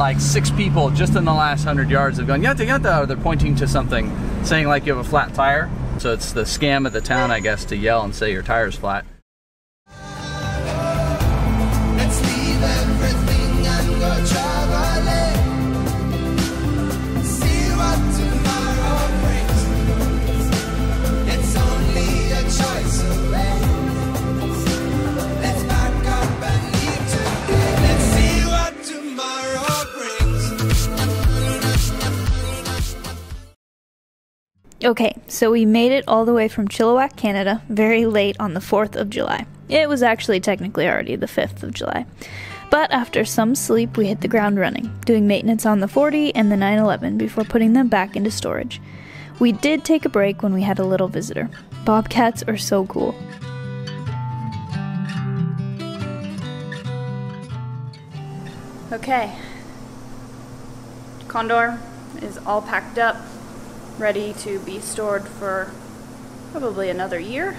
like 6 people just in the last 100 yards have gone yata yata, or they're pointing to something, saying like you have a flat tire. So it's the scam of the town, I guess, to yell and say your tire's flat. Let's leave everything and go traveling. See what tomorrow brings. It's only a choice away. Let's back up and leave today. Let's see what tomorrow brings. Okay, so we made it all the way from Chilliwack, Canada, very late on the 4th of July. It was actually technically already the 5th of July. But after some sleep, we hit the ground running, doing maintenance on the 40 and the 911 before putting them back into storage. We did take a break when we had a little visitor. Bobcats are so cool. Okay. Condor is all packed up, ready to be stored for probably another year.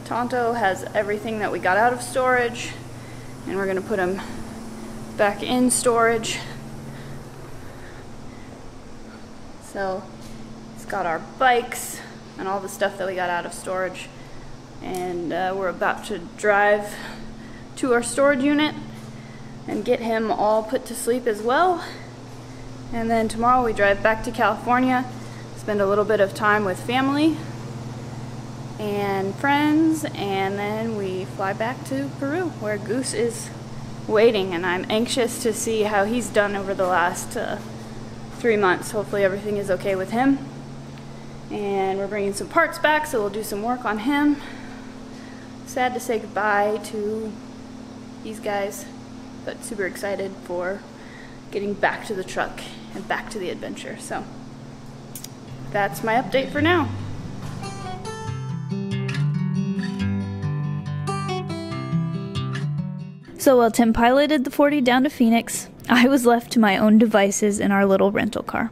Tonto has everything that we got out of storage, and we're gonna put him back in storage. So he's got our bikes and all the stuff that we got out of storage, and we're about to drive to our storage unit and get him all put to sleep as well. And then tomorrow we drive back to California, spend a little bit of time with family and friends, and then we fly back to Peru where Goose is waiting, and I'm anxious to see how he's done over the last 3 months. Hopefully everything is okay with him. And we're bringing some parts back, so we'll do some work on him. Sad to say goodbye to these guys, but super excited for getting back to the truck and back to the adventure. So that's my update for now. So while Tim piloted the 40 down to Phoenix, I was left to my own devices in our little rental car.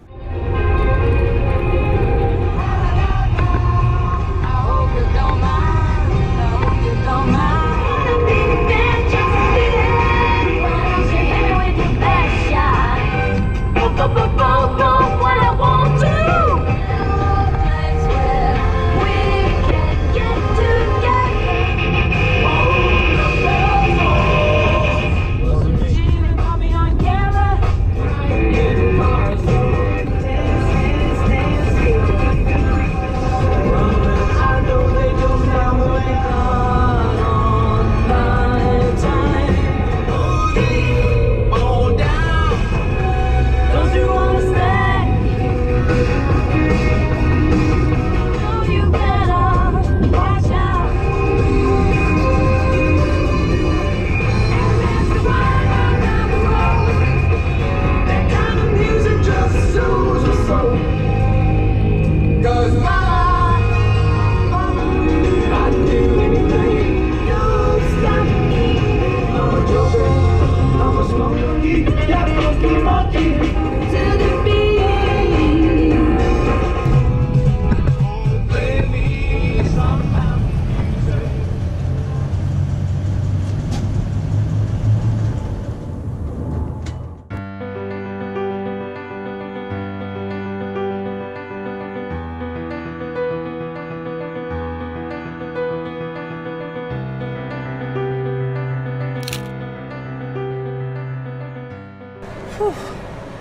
Whew.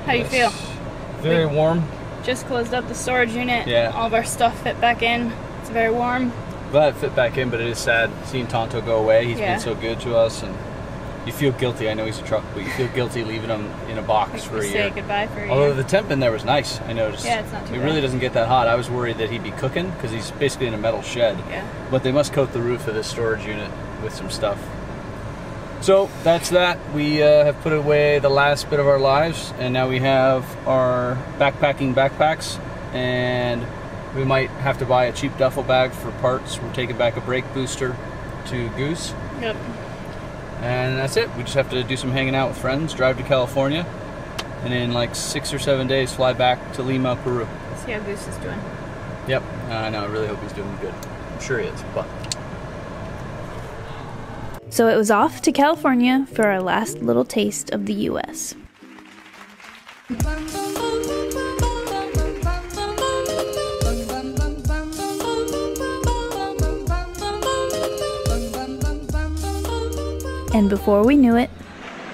How do you feel? Very warm. Just closed up the storage unit. Yeah. All of our stuff fit back in. It's very warm. Glad it fit back in, but it is sad seeing Tonto go away. He's been so good to us, and you feel guilty. I know he's a truck, but you feel guilty leaving him in a box for a year. Say goodbye for a year. Although the temp in there was nice, I noticed. Yeah, it's not too bad. It really doesn't get that hot. I was worried that he'd be cooking because he's basically in a metal shed. Yeah. But they must coat the roof of this storage unit with some stuff. So that's that. We have put away the last bit of our lives, and now we have our backpacking backpacks, and we might have to buy a cheap duffel bag for parts. We're taking back a brake booster to Goose. Yep. And that's it. We just have to do some hanging out with friends, drive to California, and in like 6 or 7 days fly back to Lima, Peru. See how Goose is doing. Yep. I know. I really hope he's doing good. I'm sure he is, but... So it was off to California for our last little taste of the US. And before we knew it,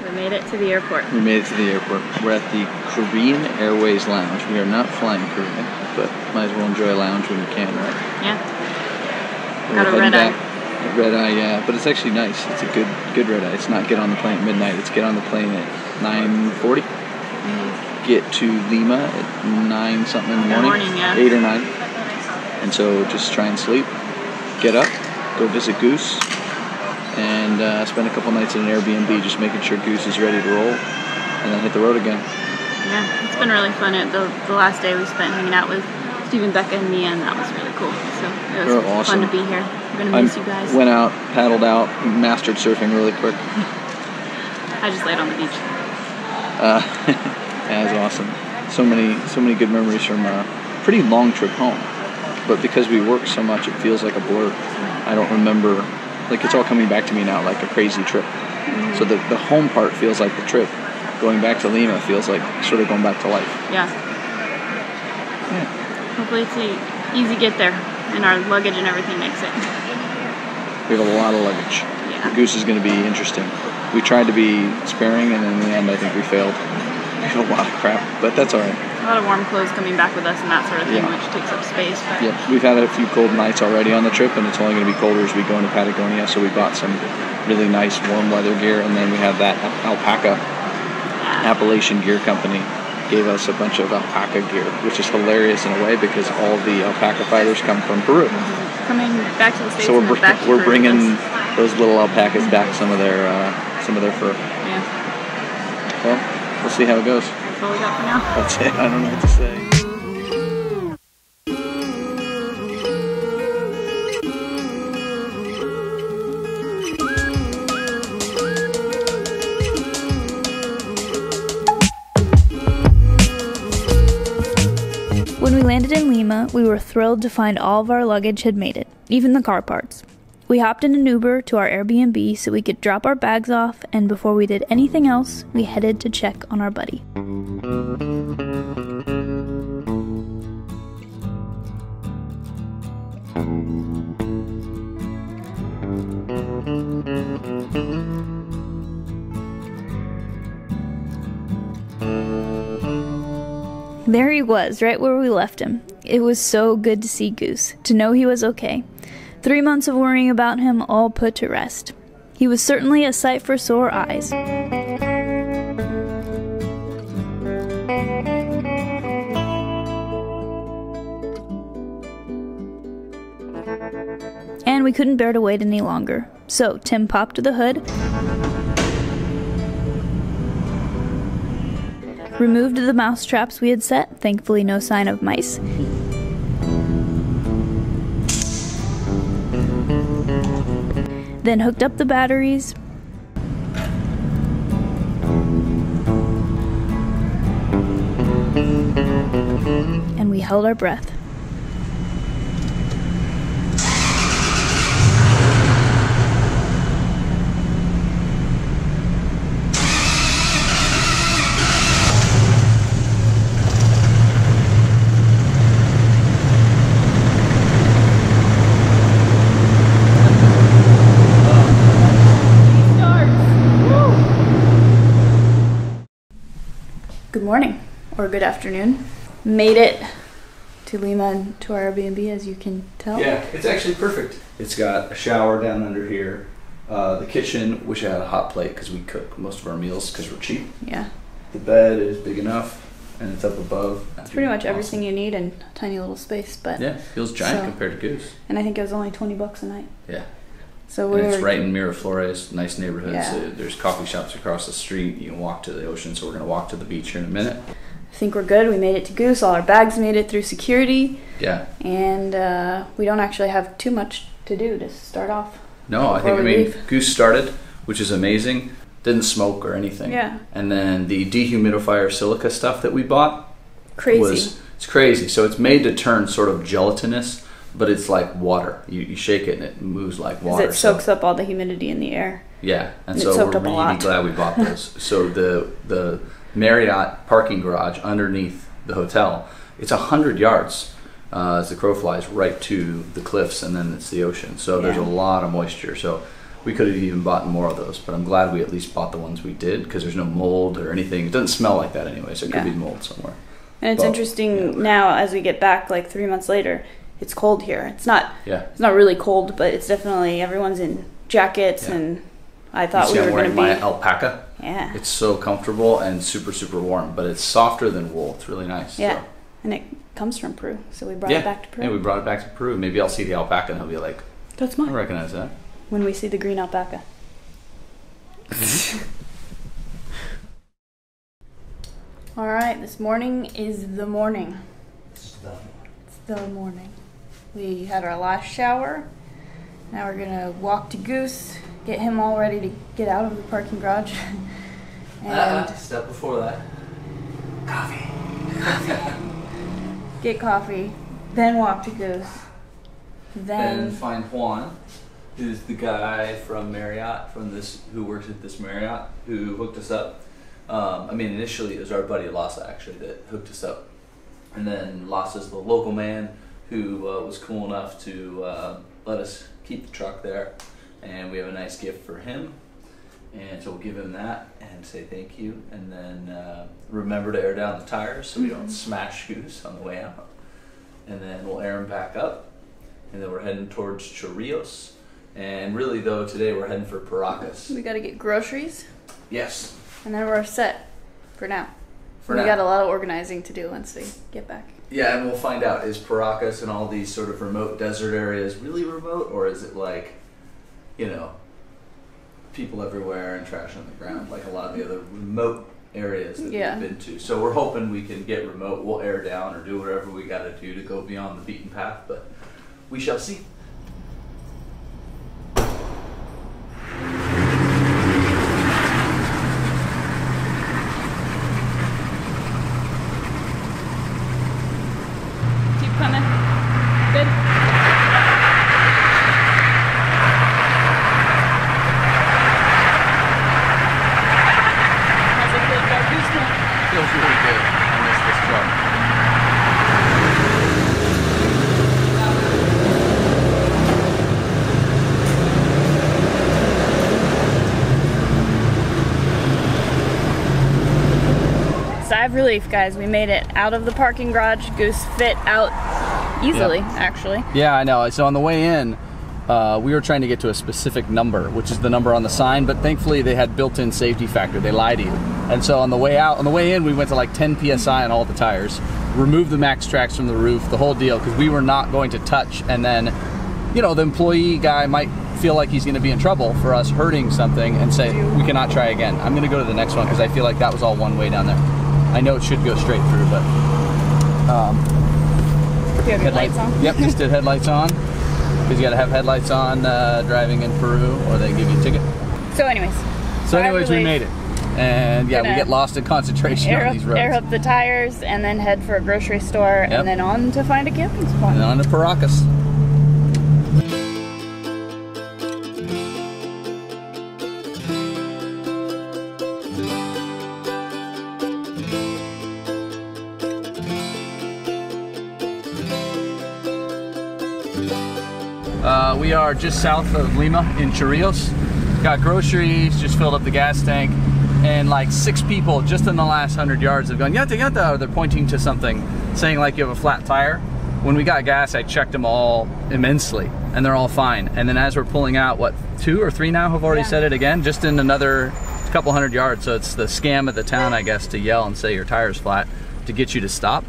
we made it to the airport. We made it to the airport. We're at the Korean Airways Lounge. We are not flying Korean, but might as well enjoy a lounge when we can, right? Yeah. We're Got a red heading eye. back. Red eye, yeah, but it's actually nice. It's a good red eye. It's not get on the plane at midnight. It's get on the plane at 9:40. Get to Lima at 9 something in the morning. Yeah. 8 or 9. And so just try and sleep. Get up. Go visit Goose. And spend a couple nights in an Airbnb just making sure Goose is ready to roll. And then hit the road again. Yeah, it's been really fun. The last day we spent hanging out with Stephen, Becca, and Mia, and that was really cool. So it was awesome. fun to be here. We're going to miss you guys. Went out, paddled out, mastered surfing really quick. I just laid on the beach. Yeah, it was awesome. So many good memories from a pretty long trip home. But because we work so much, it feels like a blur. I don't remember, like it's all coming back to me now like a crazy trip. So the home part feels like the trip. Going back to Lima feels like sort of going back to life. Yeah. Hopefully it's an easy get there, and our luggage and everything makes it. We have a lot of luggage. Yeah. Goose is going to be interesting. We tried to be sparing, and in the end I think we failed. We have a lot of crap, but that's all right. A lot of warm clothes coming back with us and that sort of thing, Yeah. which takes up space. But Yep, we've had a few cold nights already on the trip, and it's only going to be colder as we go into Patagonia, so we bought some really nice warm weather gear, and then we have that alpaca Appalachian Gear Company gave us a bunch of alpaca gear, which is hilarious in a way because all the alpaca fighters come from Peru. coming back to the States So and then back to we're Peru bringing with us. those little alpacas back some of their fur. Yeah, Well, we'll see how it goes. that's all we got for now. That's it. I don't know what to say. When we landed in Lima, we were thrilled to find all of our luggage had made it, even the car parts. We hopped in an Uber to our Airbnb so we could drop our bags off, and before we did anything else, we headed to check on our buddy. There he was, right where we left him. It was so good to see Goose, to know he was okay. 3 months of worrying about him all put to rest. He was certainly a sight for sore eyes. And we couldn't bear to wait any longer. So Tim popped the hood, removed the mouse traps we had set, thankfully no sign of mice. Then hooked up the batteries. And we held our breath. Good morning, or good afternoon. Made it to Lima and to our Airbnb, as you can tell. Yeah, it's actually perfect. It's got a shower down under here. The kitchen, wish I had a hot plate because we cook most of our meals because we're cheap. Yeah, The bed is big enough and it's up above. it's pretty much everything you need in a tiny little space. But Yeah, feels giant So- compared to Goose. and I think it was only $20 a night. Yeah. So And we it's were right in Miraflores, nice neighborhood. Yeah. So there's coffee shops across the street. You can walk to the ocean. So we're going to walk to the beach here in a minute. I think we're good. We made it to Goose. All our bags made it through security, Yeah. and we don't actually have too much to do to start off. No, I Before think, we I mean, leave. Goose started, which is amazing. Didn't smoke or anything. Yeah. And then the dehumidifier silica stuff that we bought Crazy. it's crazy. So it's made to turn sort of gelatinous, but it's like water. You shake it and it moves like Because water. it soaks up all the humidity in the air. Yeah, and It so soaked we're up a really lot. glad we bought those. So the Marriott parking garage underneath the hotel, it's 100 yards as the crow flies right to the cliffs, and then it's the ocean. So there's a Yeah. lot of moisture. So we could have even bought more of those, but I'm glad we at least bought the ones we did because there's no mold or anything. It doesn't smell like that anyway, so it could Yeah. be mold somewhere. And it's Well, interesting now as we get back like 3 months later, it's cold here. It's not really cold, but it's definitely, everyone's in jackets and I thought you see we were I'm going wearing to be. my alpaca. Yeah. It's so comfortable and super, super warm, but it's softer than wool. It's really nice. Yeah. So. And it comes from Peru, so we brought it back to Peru. Yeah, we brought it back to Peru. Maybe I'll see the alpaca and he'll be like, That's I mine. recognize that. When we see the green alpaca. All right, this morning is the morning. It's the morning. We had our last shower. Now we're gonna walk to Goose, get him all ready to get out of the parking garage. And step before that. Coffee. get coffee, then walk to Goose. Then Then find Juan, who's the guy from Marriott, who works at this Marriott, who hooked us up. Initially it was our buddy Lassa actually that hooked us up, and then Lassa's the local man who was cool enough to let us keep the truck there, and we have a nice gift for him, and so we'll give him that and say thank you, and then remember to air down the tires so we don't smash Goose on the way out, and then we'll air him back up, and then we're heading towards Chorrillos, and really though today we're heading for Paracas. we gotta get groceries, Yes. and then we're set for now. For we now. got a lot of organizing to do once we get back. Yeah, and we'll find out, is Paracas and all these sort of remote desert areas really remote, or is it like, people everywhere and trash on the ground, like a lot of the other remote areas that Yeah. we've been to. So we're hoping we can get remote, we'll air down or do whatever we gotta do to go beyond the beaten path, but we shall see. Keep coming. Good. How's it feel, Dark Goose Hunt? Feels really good. I miss this truck. Sigh of relief, guys. We made it out of the parking garage. Goose fit out easily, actually. Yeah, I know. So on the way in, we were trying to get to a specific number, which is the number on the sign, but thankfully they had built-in safety factor. They lie to you. And so on the way in, we went to like 10 PSI on all the tires, removed the max tracks from the roof, the whole deal, because we were not going to touch. And then, the employee guy might feel like he's going to be in trouble for us hurting something and say, we cannot try again. I'm going to go to the next one because I feel like that was all one way down there. I know it should go straight through, but Do you have your lights on? Yep, just did headlights on. Because you got to have headlights on driving in Peru, or they give you a ticket. So anyways. So anyways, we made it. And yeah, we Gonna get lost in concentration on these roads. Air up the tires and then head for a grocery store Yep. and then on to find a camping spot. And on to Paracas. We are just south of Lima in Chorrillos. Got groceries, just filled up the gas tank, and like 6 people just in the last 100 yards have gone, yanta yanta, or they're pointing to something, saying like you have a flat tire. When we got gas, I checked them all immensely, and they're all fine. And then as we're pulling out, what, 2 or 3 now have already said it again, just in another couple 100 yards. So it's the scam of the town, I guess, to yell and say your tire's flat to get you to stop.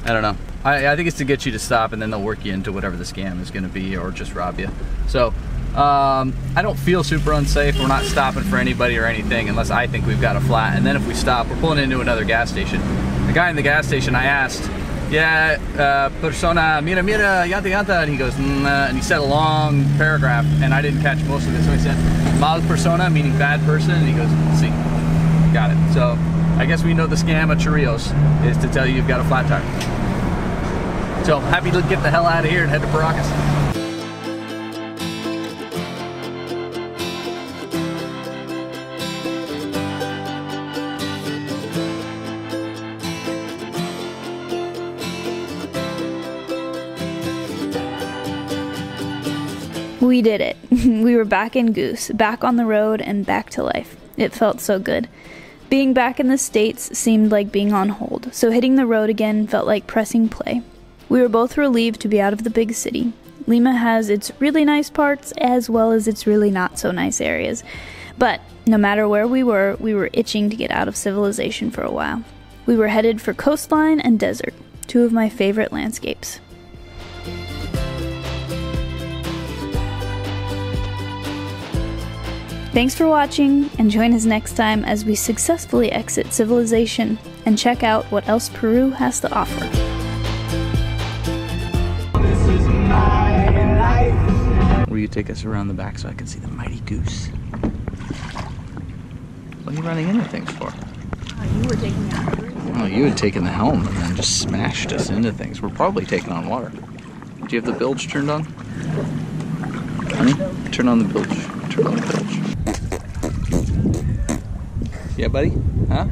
I don't know. I think it's to get you to stop, and then they'll work you into whatever the scam is going to be, or just rob you. So I don't feel super unsafe. We're not stopping for anybody or anything unless I think we've got a flat. And then if we stop, we're pulling into another gas station. The guy in the gas station, I asked, yeah, persona, mira, yanta, yanta, and he goes, and he said a long paragraph, and I didn't catch most of it. So he said, mal persona, meaning bad person, and he goes, see, got it. So I guess we know the scam of Chorrillos is to tell you you've got a flat tire. So happy to get the hell out of here and head to Paracas. We did it. We were back in Goose, back on the road, and back to life. It felt so good. Being back in the States seemed like being on hold, so hitting the road again felt like pressing play. We were both relieved to be out of the big city. Lima has its really nice parts as well as its really not so nice areas. But no matter where we were itching to get out of civilization for a while. We were headed for coastline and desert, two of my favorite landscapes. Thanks for watching, and join us next time as we successfully exit civilization and check out what else Peru has to offer. Will you take us around the back so I can see the mighty Goose? What are you running into things for? You were taking out. Oh, you had taken the helm and then just smashed us into things. We're probably taking on water. Do you have the bilge turned on? Honey, turn on the bilge. Turn on the bilge. Yeah, buddy? Huh?